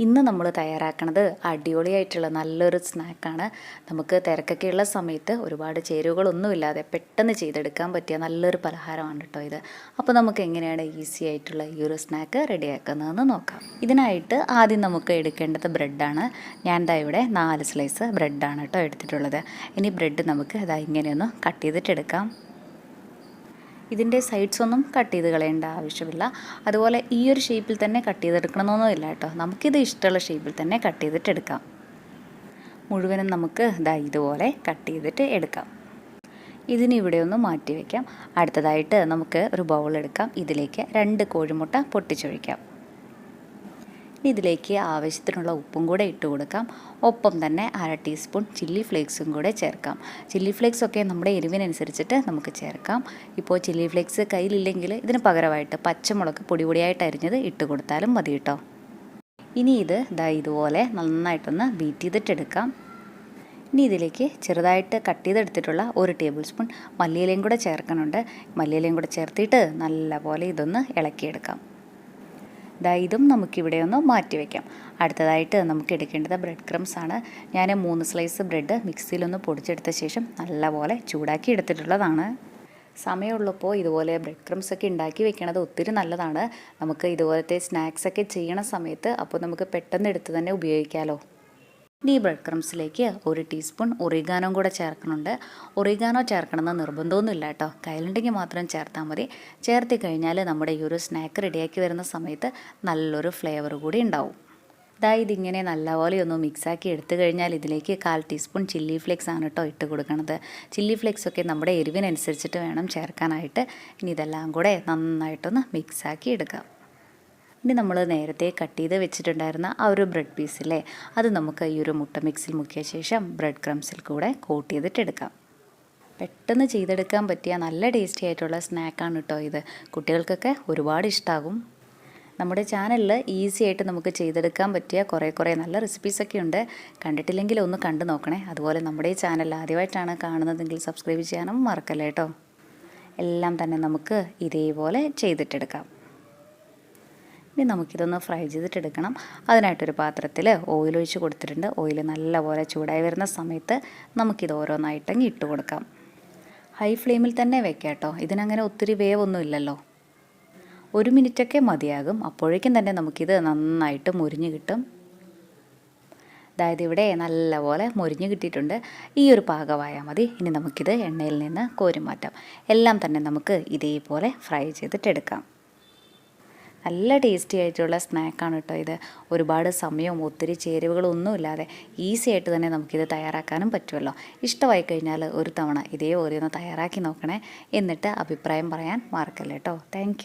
ഇന്ന് നമ്മൾ തയ്യാറാക്കുന്നത് അടിപൊളിയായിട്ടുള്ള നല്ലൊരു സ്നാക്കാണ്. നമുക്ക് തിരക്കൊക്കെയുള്ള സമയത്ത് ഒരുപാട് ചേരുവകളൊന്നുമില്ലാതെ പെട്ടെന്ന് ചെയ്തെടുക്കാൻ പറ്റിയ നല്ലൊരു പലഹാരമാണ് കേട്ടോ ഇത്. അപ്പോൾ നമുക്ക് എങ്ങനെയാണ് ഈസി ആയിട്ടുള്ള ഈ ഒരു സ്നാക്ക് റെഡിയാക്കുന്നതെന്ന് നോക്കാം. ഇതിനായിട്ട് ആദ്യം നമുക്ക് എടുക്കേണ്ടത് ബ്രെഡാണ്. ഞാൻ ദാ ഇവിടെ 4 സ്ലൈസ് ബ്രെഡാണ് കേട്ടോ എടുത്തിട്ടുള്ളത്. ഇനി ബ്രെഡ് നമുക്ക് ഇതാ ഇങ്ങനെയൊന്ന് കട്ട് ചെയ്തിട്ടെടുക്കാം. ഇതിൻ്റെ സൈഡ്സ് ഒന്നും കട്ട് ചെയ്ത് കളയേണ്ട ആവശ്യമില്ല. അതുപോലെ ഈ ഒരു ഷേപ്പിൽ തന്നെ കട്ട് ചെയ്തെടുക്കണമെന്നൊന്നുമില്ല കേട്ടോ. നമുക്കിത് ഇഷ്ടമുള്ള ഷേപ്പിൽ തന്നെ കട്ട് ചെയ്തിട്ടെടുക്കാം. മുഴുവനും നമുക്ക് ഇതുപോലെ കട്ട് ചെയ്തിട്ട് എടുക്കാം. ഇതിന് ഇവിടെ ഒന്ന് മാറ്റി വയ്ക്കാം. അടുത്തതായിട്ട് നമുക്ക് ഒരു ബൗൾ എടുക്കാം. ഇതിലേക്ക് 2 കോഴിമുട്ട പൊട്ടിച്ചൊഴിക്കാം. ഇതിലേക്ക് ആവശ്യത്തിനുള്ള ഉപ്പും കൂടെ ഇട്ട് കൊടുക്കാം. ഒപ്പം തന്നെ 1/2 ടീസ്പൂൺ ചില്ലി ഫ്ലേക്സും കൂടെ ചേർക്കാം. ചില്ലി ഫ്ലേക്സ് ഒക്കെ നമ്മുടെ എരിവിനനുസരിച്ചിട്ട് നമുക്ക് ചേർക്കാം. ഇപ്പോൾ ചില്ലി ഫ്ലേക്സ് കയ്യിലില്ലെങ്കിൽ ഇതിന് പകരമായിട്ട് പച്ചമുളക് പൊടിയായിട്ട് അരിഞ്ഞത് ഇട്ട് കൊടുത്താലും മതി കേട്ടോ. ഇനി ഇത് ഇതുപോലെ നന്നായിട്ടൊന്ന് ബീറ്റ് ചെയ്തിട്ടെടുക്കാം. ഇനി ഇതിലേക്ക് ചെറുതായിട്ട് കട്ട് ചെയ്തെടുത്തിട്ടുള്ള 1 ടേബിൾ സ്പൂൺ മല്ലിയിലയും കൂടെ ചേർക്കുന്നുണ്ട്. മല്ലിയിലയും കൂടെ ചേർത്തിട്ട് നല്ലപോലെ ഇതൊന്ന് ഇളക്കിയെടുക്കാം. ഇതും നമുക്കിവിടെ ഒന്ന് മാറ്റി വയ്ക്കാം. അടുത്തതായിട്ട് നമുക്ക് എടുക്കേണ്ടത് ബ്രെഡ് ക്രംസ് ആണ്. ഞാൻ 3 സ്ലൈസ് ബ്രെഡ് മിക്സിയിലൊന്ന് പൊടിച്ചെടുത്ത ശേഷം നല്ലപോലെ ചൂടാക്കി എടുത്തിട്ടുള്ളതാണ്. സമയമുള്ളപ്പോൾ ഇതുപോലെ ബ്രെഡ് ക്രംസ് ഒക്കെ ഉണ്ടാക്കി വെക്കണത് ഒത്തിരി നല്ലതാണ്. നമുക്ക് ഇതുപോലത്തെ സ്നാക്സൊക്കെ ചെയ്യണ സമയത്ത് അപ്പോൾ നമുക്ക് പെട്ടെന്ന് എടുത്ത് തന്നെ ഉപയോഗിക്കാമല്ലോ. ഈ ബ്രെഡ് ക്രംസിലേക്ക് 1 ടീസ്പൂൺ ഒറിഗാനോ കൂടെ ചേർക്കുന്നുണ്ട്. ഒറിഗാനോ ചേർക്കണമെന്ന് നിർബന്ധമൊന്നുമില്ല കേട്ടോ. കയ്യിലുണ്ടെങ്കിൽ മാത്രം ചേർത്താൽ മതി. ചേർത്തി കഴിഞ്ഞാൽ നമ്മുടെ ഈ ഒരു സ്നാക്ക് റെഡിയാക്കി വരുന്ന സമയത്ത് നല്ലൊരു ഫ്ലേവർ കൂടി ഉണ്ടാവും. ഇതിങ്ങനെ നല്ലപോലെ ഒന്ന് മിക്സാക്കി എടുത്തു കഴിഞ്ഞാൽ ഇതിലേക്ക് 1/4 ടീസ്പൂൺ ചില്ലി ഫ്ലേക്സ് ആണ് കേട്ടോ ഇട്ട് കൊടുക്കുന്നത്. ചില്ലി ഫ്ലേക്സ് ഒക്കെ നമ്മുടെ എരിവിനനുസരിച്ചിട്ട് വേണം ചേർക്കാനായിട്ട്. ഇനി ഇതെല്ലാം കൂടെ നന്നായിട്ടൊന്ന് മിക്സാക്കി എടുക്കാം. ഇനി നമ്മൾ നേരത്തെ കട്ട് ചെയ്ത് വെച്ചിട്ടുണ്ടായിരുന്ന ആ ഒരു ബ്രെഡ് പീസില്ലേ, അത് നമുക്ക് ഈ ഒരു മുട്ട മിക്സിൽ മുക്കിയ ശേഷം ബ്രെഡ് ക്രംസിൽ കൂടെ കോട്ട് ചെയ്തിട്ടെടുക്കാം. പെട്ടെന്ന് ചെയ്തെടുക്കാൻ പറ്റിയ നല്ല ടേസ്റ്റി ആയിട്ടുള്ള സ്നാക്കാണ് കേട്ടോ ഇത്. കുട്ടികൾക്കൊക്കെ ഒരുപാട് ഇഷ്ടമാകും. നമ്മുടെ ചാനലിൽ ഈസി ആയിട്ട് നമുക്ക് ചെയ്തെടുക്കാൻ പറ്റിയ കുറേ നല്ല റെസിപ്പീസൊക്കെ ഉണ്ട്. കണ്ടിട്ടില്ലെങ്കിൽ ഒന്ന് കണ്ടു നോക്കണേ. അതുപോലെ നമ്മുടെ ഈ ചാനൽ ആദ്യമായിട്ടാണ് കാണുന്നതെങ്കിൽ സബ്സ്ക്രൈബ് ചെയ്യാനും മറക്കല്ലേ കേട്ടോ. എല്ലാം തന്നെ നമുക്ക് ഇതേപോലെ ചെയ്തിട്ടെടുക്കാം. ഇനി നമുക്കിതൊന്ന് ഫ്രൈ ചെയ്തിട്ടെടുക്കണം. അതിനായിട്ടൊരു പാത്രത്തിൽ ഓയിൽ ഒഴിച്ച് കൊടുത്തിട്ടുണ്ട്. ഓയിൽ നല്ലപോലെ ചൂടായി വരുന്ന സമയത്ത് നമുക്കിത് ഓരോന്നായിട്ടങ്ങ് ഇട്ട് കൊടുക്കാം. ഹൈ ഫ്ലെയിമിൽ തന്നെ വെക്കാം കേട്ടോ. ഇതിനങ്ങനെ ഒത്തിരി വേവൊന്നും ഇല്ലല്ലോ. 1 മിനിറ്റൊക്കെ മതിയാകും. അപ്പോഴേക്കും തന്നെ നമുക്കിത് നന്നായിട്ട് മുരിഞ്ഞ് കിട്ടും. ഇവിടെ നല്ലപോലെ മുരിഞ്ഞ് കിട്ടിയിട്ടുണ്ട്. ഈ ഒരു പാകമായാൽ മതി. ഇനി നമുക്കിത് എണ്ണയിൽ നിന്ന് കോരി മാറ്റാം. എല്ലാം തന്നെ നമുക്ക് ഇതേപോലെ ഫ്രൈ ചെയ്തിട്ടെടുക്കാം. നല്ല ടേസ്റ്റി ആയിട്ടുള്ള സ്നാക്കാണ് കേട്ടോ ഇത്. ഒരുപാട് സമയവും ഒത്തിരി ചേരുവകളൊന്നുമില്ലാതെ ഈസി ആയിട്ട് തന്നെ നമുക്കിത് തയ്യാറാക്കാനും പറ്റുമല്ലോ. ഇഷ്ടമായി കഴിഞ്ഞാൽ ഒരു തവണ ഇതേപോലെ ഒന്ന് തയ്യാറാക്കി നോക്കണേ. എന്നിട്ട് അഭിപ്രായം പറയാൻ മറക്കല്ലേ കേട്ടോ. താങ്ക്